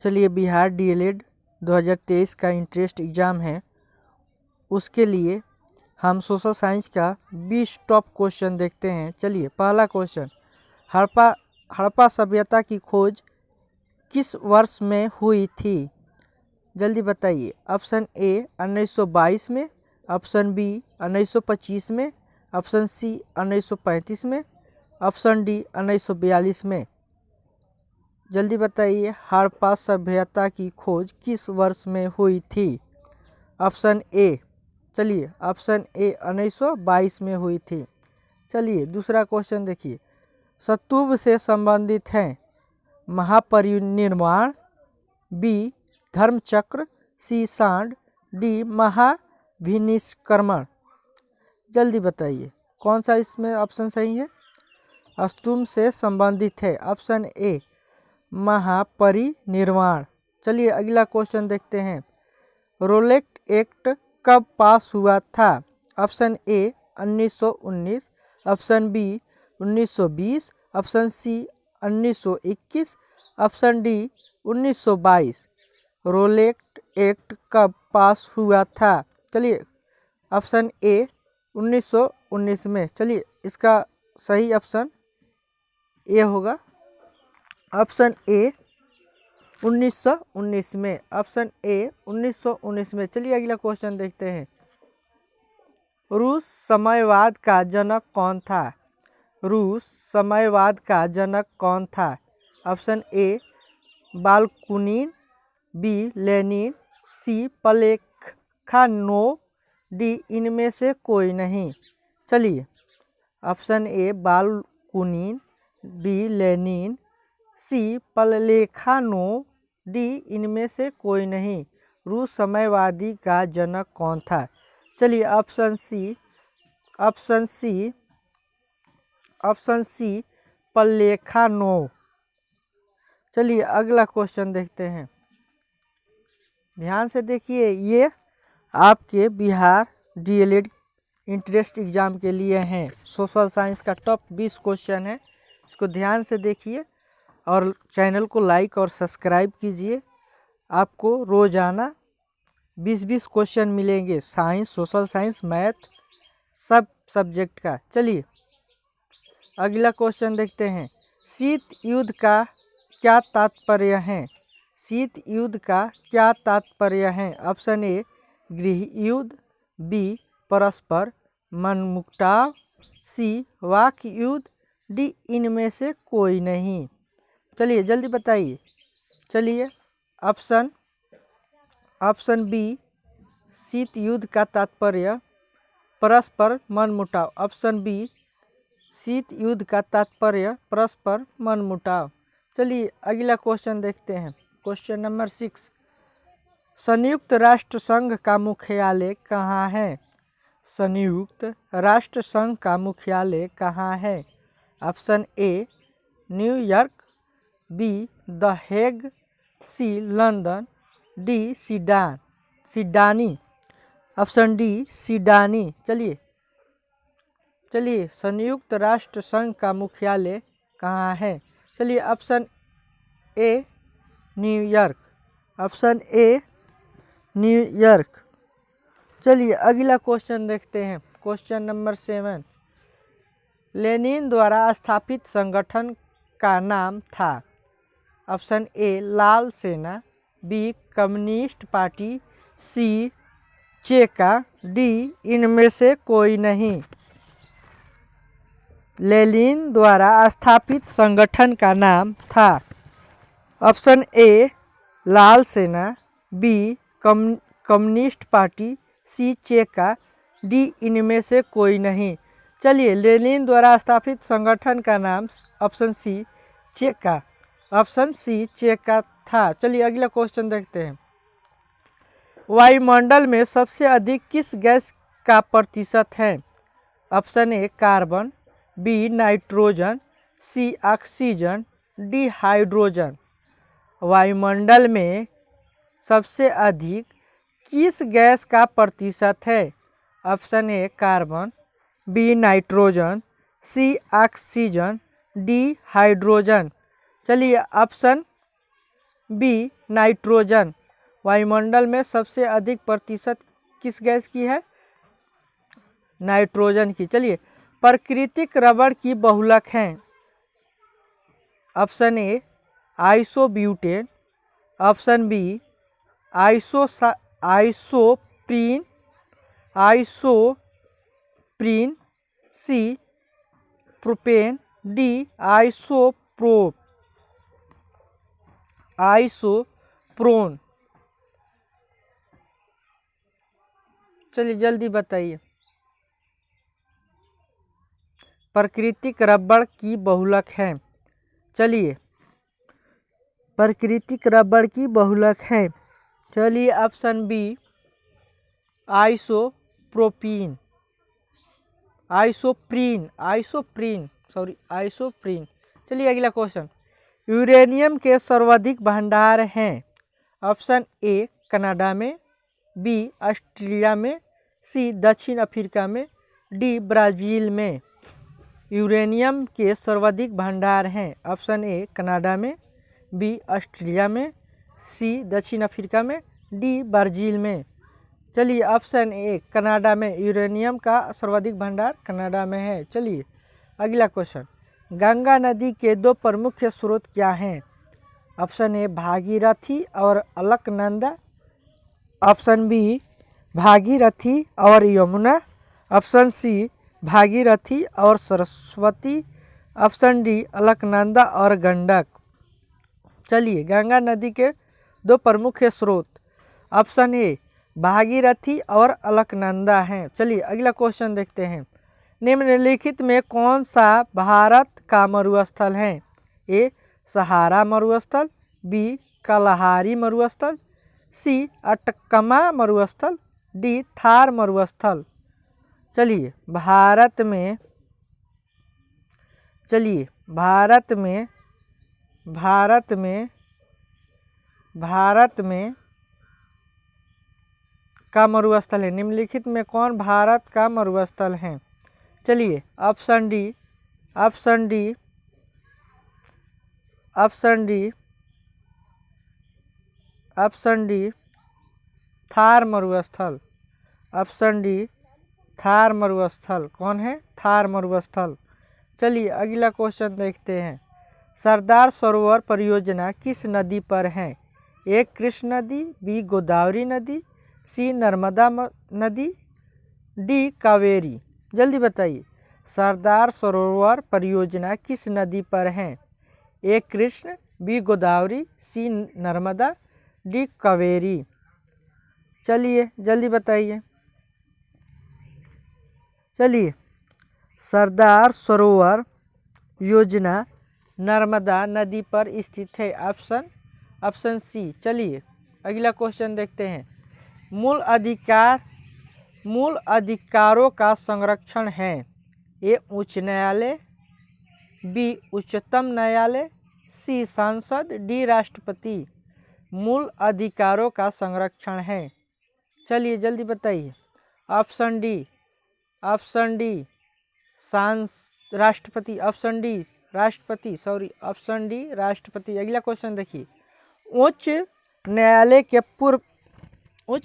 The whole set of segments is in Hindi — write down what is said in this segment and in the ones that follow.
चलिए, बिहार डीएलएड 2023 का इंट्रेंस एग्ज़ाम है, उसके लिए हम सोशल साइंस का 20 टॉप क्वेश्चन देखते हैं। चलिए, पहला क्वेश्चन, हड़प्पा सभ्यता की खोज किस वर्ष में हुई थी? जल्दी बताइए। ऑप्शन ए 1922 में, ऑप्शन बी 1925 में, ऑप्शन सी 1935 में, ऑप्शन डी 1942 में। जल्दी बताइए, हड़प्पा सभ्यता की खोज किस वर्ष में हुई थी? ऑप्शन ए, चलिए ऑप्शन ए 1922 में हुई थी। चलिए, दूसरा क्वेश्चन देखिए, स्तूप से संबंधित हैं महापरिनिर्वाण, बी धर्मचक्र, सी सांड, डी महाभिनिष्क्रमण। जल्दी बताइए कौन सा इसमें ऑप्शन सही है। स्तूप से संबंधित है, ऑप्शन ए महापरिनिर्वाण। चलिए, अगला क्वेश्चन देखते हैं, रोलेट एक्ट कब पास हुआ था? Option A 1919, option B 1920, option C 1921, option D 1922। Rowlatt act कब पास हुआ था? चलिए, ऑप्शन ए 1919 में। चलिए, इसका सही ऑप्शन ए होगा, ऑप्शन ए 1919 में, ऑप्शन ए 1919 में। चलिए, अगला क्वेश्चन देखते हैं, रूस साम्यवाद का जनक कौन था? रूस साम्यवाद का जनक कौन था? Option A Bakunin, B Lenin, C Plekhanov, D इनमें से कोई नहीं। चलिए, option A Bakunin, B Lenin, C Plekhanov, D इनमें से कोई नहीं। रूस साम्यवादी का जनक कौन था? चलिए, ऑप्शन सी प्लेखानोव। चलिए, अगला क्वेश्चन देखते हैं, ध्यान से देखिए, ये आपके बिहार डीएलएड इंट्रेंस एग्ज़ाम के लिए हैं। सोशल साइंस का टॉप 20 क्वेश्चन है, इसको ध्यान से देखिए और चैनल को लाइक और सब्सक्राइब कीजिए। आपको रोजाना 20-20 क्वेश्चन मिलेंगे, साइंस, सोशल साइंस, मैथ, सब सब्जेक्ट का। चलिए, अगला क्वेश्चन देखते हैं, शीत युद्ध का क्या तात्पर्य है? शीत युद्ध का क्या तात्पर्य है? ऑप्शन ए गृह युद्ध, बी परस्पर मनमुटाव, सी वाक युद्ध, डी इनमें से कोई नहीं। चलिए, जल्दी बताइए। चलिए, ऑप्शन बी शीत युद्ध का तात्पर्य परस्पर मनमुटाव, ऑप्शन बी शीत युद्ध का तात्पर्य परस्पर मनमुटाव। चलिए, अगला क्वेश्चन देखते हैं, क्वेश्चन नंबर 6, संयुक्त राष्ट्र संघ का मुख्यालय कहाँ है? संयुक्त राष्ट्र संघ का मुख्यालय कहाँ है? Option A New York, B the Hague, C London, D Sydney, option D Sydney. चलिए, संयुक्त राष्ट्र संघ का मुख्यालय कहाँ है? चलिए, option A New York, option A New York. चलिए, अगला क्वेश्चन देखते हैं, क्वेश्चन नंबर 7, लेनिन द्वारा स्थापित संगठन का नाम था? ऑप्शन ए लाल सेना, बी कम्युनिस्ट पार्टी, सी चेका, डी इनमें से कोई नहीं। लेनिन द्वारा स्थापित संगठन का नाम था? ऑप्शन ए लाल सेना, बी कम्युनिस्ट पार्टी, सी चेका, डी इनमें से कोई नहीं। चलिए, लेनिन द्वारा स्थापित संगठन का नाम ऑप्शन सी चेका, ऑप्शन सी चेका था। चलिए, अगला क्वेश्चन देखते हैं, वायुमंडल में सबसे अधिक किस गैस का प्रतिशत है? Option A carbon, B nitrogen, C oxygen, D hydrogen. वायुमंडल में सबसे अधिक किस गैस का प्रतिशत है? Option A carbon, B nitrogen, C oxygen, D hydrogen. चलिए, ऑप्शन बी नाइट्रोजन। वायुमंडल में सबसे अधिक प्रतिशत किस गैस की है? नाइट्रोजन की। चलिए, प्राकृतिक रबड़ की बहुलक हैं। Option A isobutane, option B isoprene, isoprene, C propane, D आइसोप्रोन। चलिए जल्दी बताइए। प्राकृतिक रबड़ की बहुलक है। चलिए, प्राकृतिक रबड़ की बहुलक है। चलिए, ऑप्शन बी आइसोप्रोपीन, आइसोप्रीन। चलिए अगला क्वेश्चन। यूरेनियम के सर्वाधिक भंडार हैं। ऑप्शन ए कनाडा में, बी ऑस्ट्रेलिया में, सी दक्षिण अफ्रीका में, डी ब्राज़ील में। यूरेनियम के सर्वाधिक भंडार हैं। ऑप्शन ए कनाडा में, बी ऑस्ट्रेलिया में, सी दक्षिण अफ्रीका में, डी ब्राज़ील में। चलिए, ऑप्शन ए कनाडा में यूरेनियम का सर्वाधिक भंडार कनाडा में है। चलिए अगला क्वेश्चन। गंगा नदी के दो प्रमुख स्रोत क्या हैं? ऑप्शन ए भागीरथी और अलकनंदा, ऑप्शन बी भागीरथी और यमुना, ऑप्शन सी भागीरथी और सरस्वती, ऑप्शन डी अलकनंदा और गंडक। चलिए, गंगा नदी के दो प्रमुख स्रोत ऑप्शन ए भागीरथी और अलकनंदा हैं। चलिए अगला क्वेश्चन देखते हैं। निम्नलिखित में कौन सा भारत का मरुस्थल है? ए सहारा मरुस्थल, बी कलहारी मरुस्थल, सी अटकमा मरुस्थल, डी थार मरुस्थल। चलिए भारत में का मरुस्थल है। निम्नलिखित में कौन भारत का मरुस्थल है? चलिए ऑप्शन डी थार मरुस्थल, ऑप्शन डी थार मरुस्थल। कौन है? थार मरुस्थल। चलिए अगला क्वेश्चन देखते हैं। सरदार सरोवर परियोजना किस नदी पर है? ए कृष्ण नदी, बी गोदावरी नदी, सी नर्मदा नदी, डी कावेरी। जल्दी बताइए। सरदार सरोवर परियोजना किस नदी पर है? ए कृष्ण, बी गोदावरी, सी नर्मदा, डी कावेरी। चलिए जल्दी बताइए। चलिए, सरदार सरोवर योजना नर्मदा नदी पर स्थित है। Option C. चलिए अगला क्वेश्चन देखते हैं। मूल अधिकारों का संरक्षण है। ए उच्च न्यायालय, बी उच्चतम न्यायालय, सी संसद, डी राष्ट्रपति। मूल अधिकारों का संरक्षण है। चलिए जल्दी बताइए। ऑप्शन डी राष्ट्रपति, ऑप्शन डी राष्ट्रपति। अगला क्वेश्चन देखिए। उच्च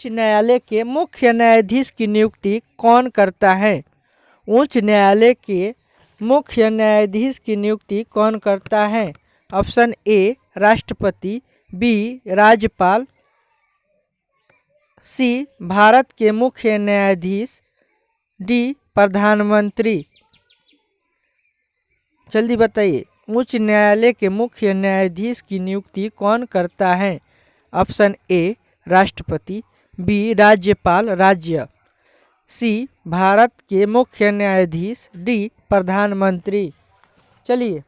न्यायालय के मुख्य न्यायाधीश की नियुक्ति कौन करता है? उच्च न्यायालय के मुख्य न्यायाधीश की नियुक्ति कौन करता है? ऑप्शन ए राष्ट्रपति, बी राज्यपाल, सी भारत के मुख्य न्यायाधीश, डी प्रधानमंत्री। जल्दी बताइए। उच्च न्यायालय के मुख्य न्यायाधीश की नियुक्ति कौन करता है? ऑप्शन ए राष्ट्रपति, बी राज्यपाल राज्य, सी भारत के मुख्य न्यायाधीश, डी प्रधानमंत्री। चलिए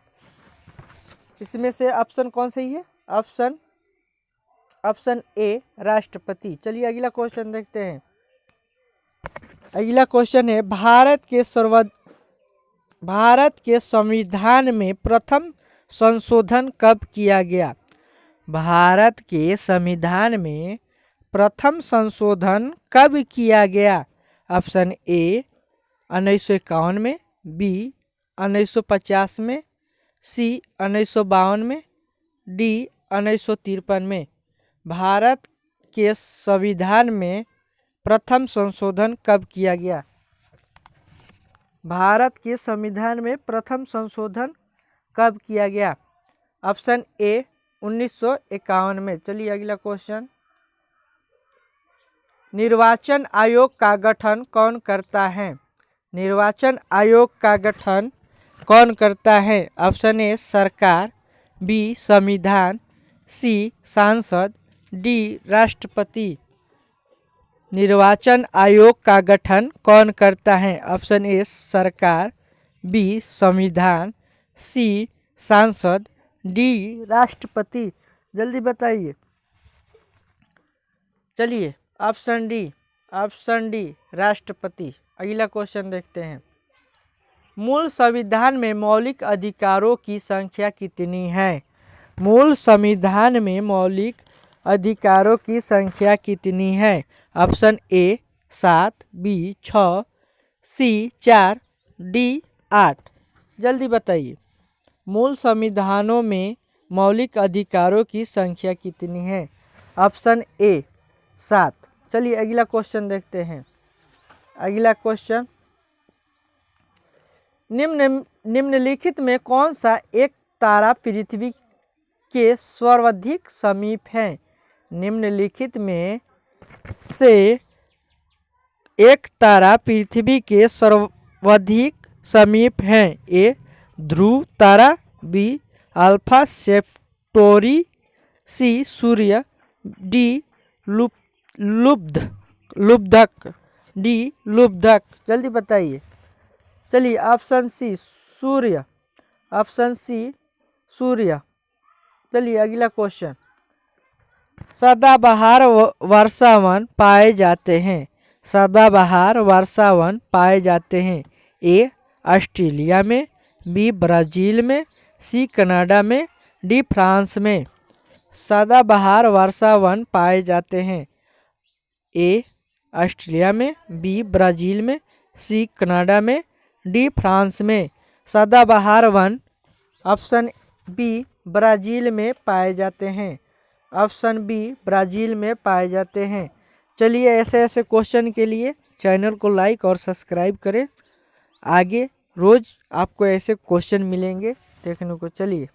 इसमें से ऑप्शन कौन सही है? ऑप्शन ए राष्ट्रपति। चलिए अगला क्वेश्चन देखते हैं। अगला क्वेश्चन है। भारत के संविधान में प्रथम संशोधन कब किया गया? भारत के संविधान में प्रथम संशोधन कब किया गया? ऑप्शन ए 1951 में, बी 1950 में, सी 1952 में, डी 1953 में भारत के संविधान में प्रथम संशोधन कब किया गया? भारत के संविधान में प्रथम संशोधन कब किया गया? ऑप्शन ए 1951 में। चलिए अगला क्वेश्चन, निर्वाचन आयोग का गठन कौन करता है? निर्वाचन आयोग का गठन कौन करता है? ऑप्शन ए सरकार, बी संविधान, सी सांसद, डी राष्ट्रपति। निर्वाचन आयोग का गठन कौन करता है? ऑप्शन ए सरकार, बी संविधान, सी सांसद, डी राष्ट्रपति। जल्दी बताइए। चलिए ऑप्शन डी राष्ट्रपति। अगला क्वेश्चन देखते हैं, मूल संविधान में मौलिक अधिकारों की संख्या कितनी है? मूल संविधान में मौलिक अधिकारों की संख्या कितनी है? Option A 7, B 6, C 4, D 8। जल्दी बताइए, मूल संविधानों में मौलिक अधिकारों की संख्या कितनी है? Option A 7। चलिए अगला क्वेश्चन देखते हैं। अगला क्वेश्चन, निम्नलिखित में कौन सा एक तारा पृथ्वी के सर्वाधिक समीप है? निम्नलिखित में से एक तारा पृथ्वी के सर्वाधिक समीप है? ए ध्रुव तारा, be alpha Centauri, C Surya, D लुब्धक, D लुब्धक। जल्दी बताइए। चलिए ऑप्शन सी सूर्य, ऑप्शन सी सूर्य। चलिए अगला क्वेश्चन, सदाबहार वर्षावन पाए जाते हैं? सदाबहार वर्षावन पाए जाते हैं? ए ऑस्ट्रेलिया में, बी ब्राज़ील में, सी कनाडा में, डी फ्रांस में। सदाबहार वर्षावन पाए जाते हैं? ए ऑस्ट्रेलिया में, बी ब्राज़ील में, सी कनाडा में, डी फ्रांस में। सदाबहार वन ऑप्शन बी ब्राज़ील में पाए जाते हैं। ऑप्शन बी ब्राज़ील में पाए जाते हैं। चलिए ऐसे ऐसे क्वेश्चन के लिए चैनल को लाइक और सब्सक्राइब करें। आगे रोज़ आपको ऐसे क्वेश्चन मिलेंगे देखने को। चलिए।